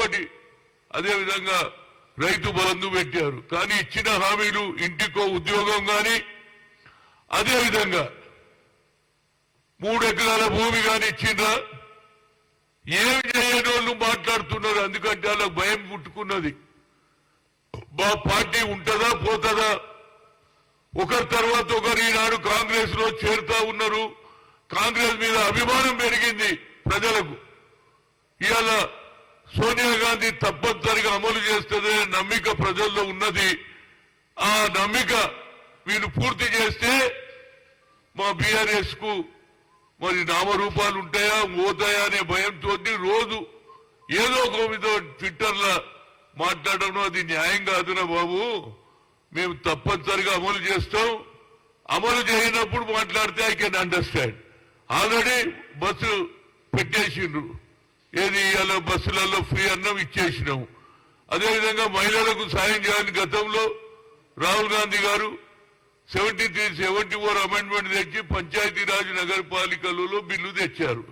ఒకటి అదే విధంగా రైతు బంధు పెట్టారు. కానీ ఇచ్చిన హామీలు ఇంటికో ఉద్యోగం కానీ అదే విధంగా 3 ఎకరాల భూమి కానీ ఇచ్చిండ్రా? ఏం చేయని వాళ్ళు మాట్లాడుతున్నారు. ఎందుకంటే వాళ్ళకు భయం పుట్టుకున్నది. మా పార్టీ ఉంటుందా పోతుందా? ఒకరి తర్వాత ఒకరు ఈనాడు కాంగ్రెస్ లో చేరుతా ఉన్నారు. కాంగ్రెస్ మీద అభిమానం పెరిగింది ప్రజలకు. ఇవాళ సోనియా గాంధీ తప్పనిసరిగా అమలు చేస్తుందనే నమ్మిక ప్రజల్లో ఉన్నది. ఆ నమ్మిక వీళ్ళు పూర్తి చేస్తే మా బీఆర్ఎస్ కు మరి నామరూపాలు ఉంటాయా పోతాయా అనే భయంతో రోజు ఏదో ఒక మీద ట్విట్టర్లో మాట్లాడడం అది న్యాయం కాదురా బాబు. మేము తప్పనిసరిగా అమలు చేస్తాం. అమలు చేయనప్పుడు మాట్లాడితే I can understand. Already bus పెట్టేసిండ్రు. ఏది ఇవాళ బస్సులలో ఫ్రీ అన్నం ఇచ్చేసినాము. అదేవిధంగా మహిళలకు సాయం చేయాలని గతంలో రాహుల్ గాంధీ గారు 74 అమెండ్మెంట్ తెచ్చి పంచాయతీరాజ్ నగరపాలికలలో బిల్లు తెచ్చారు.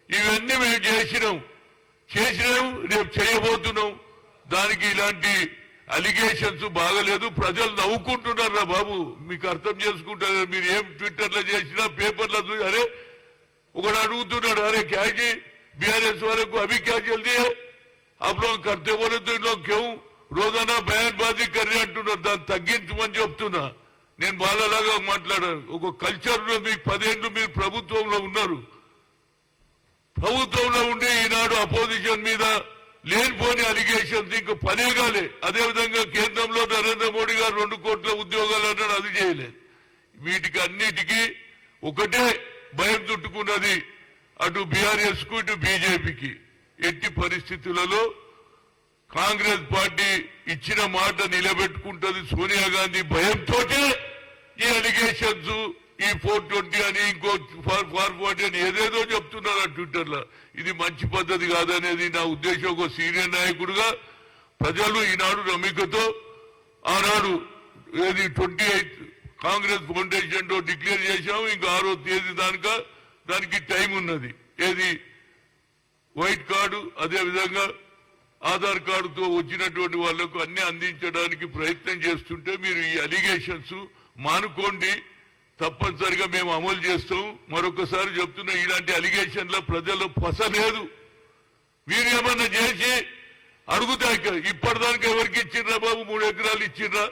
ఇవన్నీ మేము చేసినాం. రేపు చేయబోతున్నాం. దానికి ఇలాంటి అలిగేషన్స్ బాగలేదు. ప్రజలు నవ్వుకుంటున్నారా బాబు. మీకు అర్థం చేసుకుంటారు. మీరు ఏం ట్విట్టర్లో చేసినా పేపర్లో అరే ఒకడు అడుగుతున్నాడు, अरे क्या जी बीआरएस वाले को अभी क्या जल्दी है, आप लोग करते बोले तो इन लोग क्यों रोजाना बयानबाजी कर रहे అంటున్నారు. దాన్ని తగ్గించమని చెప్తున్నా. నేను బాలలాగా మాట్లాడాను. ఒక కల్చర్ మీకు 10 ఏళ్ళు మీరు ప్రభుత్వంలో ఉన్నారు. ప్రభుత్వంలో ఉండి ఈనాడు అపోజిషన్ మీద లేనిపోని అలిగేషన్స్ ఇంకా పనే కాలే. అదేవిధంగా కేంద్రంలో నరేంద్ర మోడీ గారు 2 కోట్ల ఉద్యోగాలు అన్నాడు, అది చేయలేదు. వీటికి అన్నిటికీ ఒకటే భయం చుట్టుకున్నది అటు బీఆర్ఎస్ కు ఇటు బీజేపీకి. ఎట్టి పరిస్థితులలో కాంగ్రెస్ పార్టీ ఇచ్చిన మాట నిలబెట్టుకుంటది. సోనియా గాంధీ భయంతో ఈ అలిగేషన్స్ ఈ 420 అని ఇంకో 440 అని ఏదేదో చెప్తున్నారు ట్విట్టర్ లో. ఇది మంచి పద్ధతి కాదనేది నా ఉద్దేశం. ఒక సీనియర్ నాయకుడుగా ప్రజలు ఈనాడు నమ్మికతో ఆనాడు ఏది 28 కాంగ్రెస్ ఫౌండేషన్ లో డిక్లేర్ చేశాము. ఇంకా 6వ తేదీ దానికి టైం ఉన్నది. ఏది వైట్ కార్డు అదే విధంగా ఆధార్ కార్డుతో వచ్చినటువంటి వాళ్లకు అన్ని అందించడానికి ప్రయత్నం చేస్తుంటే మీరు ఈ అలిగేషన్స్ మానుకోండి. తప్పనిసరిగా మేము అమలు చేస్తాం. మరొకసారి చెప్తున్నా, ఇలాంటి అలిగేషన్ల ప్రజలు పసలేదు. మీరు ఏమన్నా చేసి అడుగుతాయి. ఇప్పటిదానికి ఎవరికి ఇచ్చిండ్రా బాబు? 3 ఎకరాలు ఇచ్చిండ్రా?